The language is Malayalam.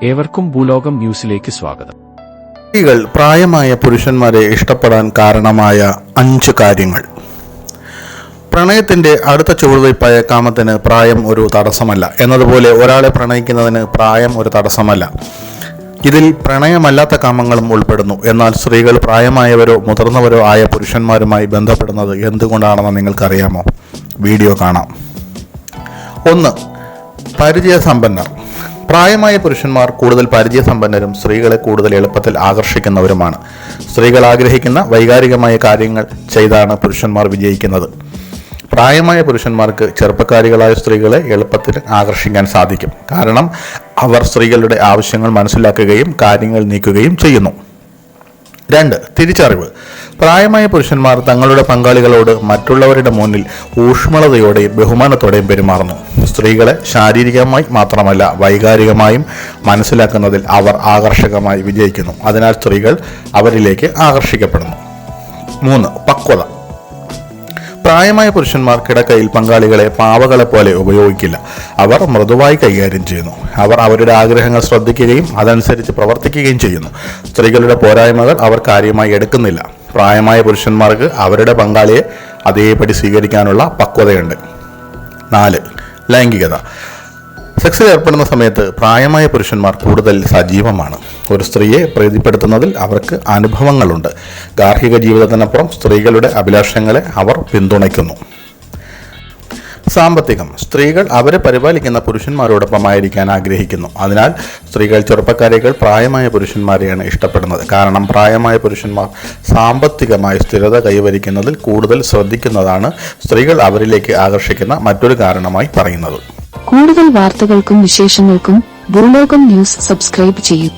ഏവർക്കും ഭൂലോകം ന്യൂസിലേക്ക് സ്വാഗതം. സ്ത്രീകൾ പ്രായമായ പുരുഷന്മാരെ ഇഷ്ടപ്പെടാൻ കാരണമായ 5 കാര്യങ്ങൾ. പ്രണയത്തിന്റെ അടുത്ത ചുവടുവയ്പായ കാമത്തിന് പ്രായം ഒരു തടസ്സമല്ല എന്നതുപോലെ ഒരാളെ പ്രണയിക്കുന്നതിന് പ്രായം ഒരു തടസ്സമല്ല. ഇതിൽ പ്രണയമല്ലാത്ത കാമങ്ങളും ഉൾപ്പെടുന്നു. എന്നാൽ സ്ത്രീകൾ പ്രായമായവരോ മുതിർന്നവരോ ആയ പുരുഷന്മാരുമായി ബന്ധപ്പെടുന്നത് എന്തുകൊണ്ടാണെന്ന് നിങ്ങൾക്കറിയാമോ? വീഡിയോ കാണാം. 1. പരിചയസമ്പന്നർ. പ്രായമായ പുരുഷന്മാർ കൂടുതൽ പരിചയസമ്പന്നരും സ്ത്രീകളെ കൂടുതൽ എളുപ്പത്തിൽ ആകർഷിക്കുന്നവരുമാണ്. സ്ത്രീകൾ ആഗ്രഹിക്കുന്ന വൈകാരികമായ കാര്യങ്ങൾ ചെയ്താണ് പുരുഷന്മാർ വിജയിക്കുന്നത്. പ്രായമായ പുരുഷന്മാർക്ക് ചെറുപ്പക്കാരികളായ സ്ത്രീകളെ എളുപ്പത്തിൽ ആകർഷിക്കാൻ സാധിക്കും. കാരണം അവർ സ്ത്രീകളുടെ ആവശ്യങ്ങൾ മനസ്സിലാക്കുകയും കാര്യങ്ങൾ നീക്കുകയും ചെയ്യുന്നു. 2. തിരിച്ചറിവ്. പ്രായമായ പുരുഷന്മാർ തങ്ങളുടെ പങ്കാളികളോട് മറ്റുള്ളവരുടെ മുന്നിൽ ഊഷ്മളതയോടെയും ബഹുമാനത്തോടെയും പെരുമാറുന്നു. സ്ത്രീകളെ ശാരീരികമായി മാത്രമല്ല വൈകാരികമായും മനസ്സിലാക്കുന്നതിൽ അവർ ആകർഷകമായി വിജയിക്കുന്നു. അതിനാൽ സ്ത്രീകൾ അവരിലേക്ക് ആകർഷിക്കപ്പെടുന്നു. 3. പക്വത. പ്രായമായ പുരുഷന്മാർ കിടക്കയിൽ പങ്കാളികളെ പാവകളെ പോലെ ഉപയോഗിക്കില്ല. അവർ മൃദുവായി കൈകാര്യം ചെയ്യുന്നു. അവർ അവരുടെ ആഗ്രഹങ്ങൾ ശ്രദ്ധിക്കുകയും അതനുസരിച്ച് പ്രവർത്തിക്കുകയും ചെയ്യുന്നു. സ്ത്രീകളുടെ പോരായ്മകൾ അവർ കാര്യമായി എടുക്കുന്നില്ല. പ്രായമായ പുരുഷന്മാർക്ക് അവരുടെ പങ്കാളിയെ അതേപടി സ്വീകരിക്കാനുള്ള പക്വതയുണ്ട്. 4. ലൈംഗികത. സെക്സിൽ ഏർപ്പെടുന്ന സമയത്ത് പ്രായമായ പുരുഷന്മാർ കൂടുതൽ സജീവമാണ്. ഒരു സ്ത്രീയെ പ്രീതിപ്പെടുത്തുന്നതിൽ അവർക്ക് അനുഭവങ്ങളുണ്ട്. ഗാർഹിക ജീവിതത്തിനപ്പുറം സ്ത്രീകളുടെ അഭിലാഷങ്ങളെ അവർ പിന്തുണയ്ക്കുന്നു. സാമ്പത്തികം. സ്ത്രീകൾ അവരെ പരിപാലിക്കുന്ന പുരുഷന്മാരോടൊപ്പമായിരിക്കാൻ ആഗ്രഹിക്കുന്നു. അതിനാൽ സ്ത്രീകൾ ചെറുപ്പക്കാരേക്കാൾ പ്രായമായ പുരുഷന്മാരെയാണ് ഇഷ്ടപ്പെടുന്നത്. കാരണം പ്രായമായ പുരുഷന്മാർ സാമ്പത്തികമായി സ്ഥിരത കൈവരിക്കുന്നതിൽ കൂടുതൽ ശ്രദ്ധിക്കുന്നതാണ് സ്ത്രീകൾ അവരിലേക്ക് ആകർഷിക്കുന്ന മറ്റൊരു കാരണമായി പറയുന്നത്. കൂടുതൽ വാർത്തകൾക്കും വിശേഷങ്ങൾക്കും ഭൂലോകം ന്യൂസ് സബ്സ്ക്രൈബ് ചെയ്യൂ.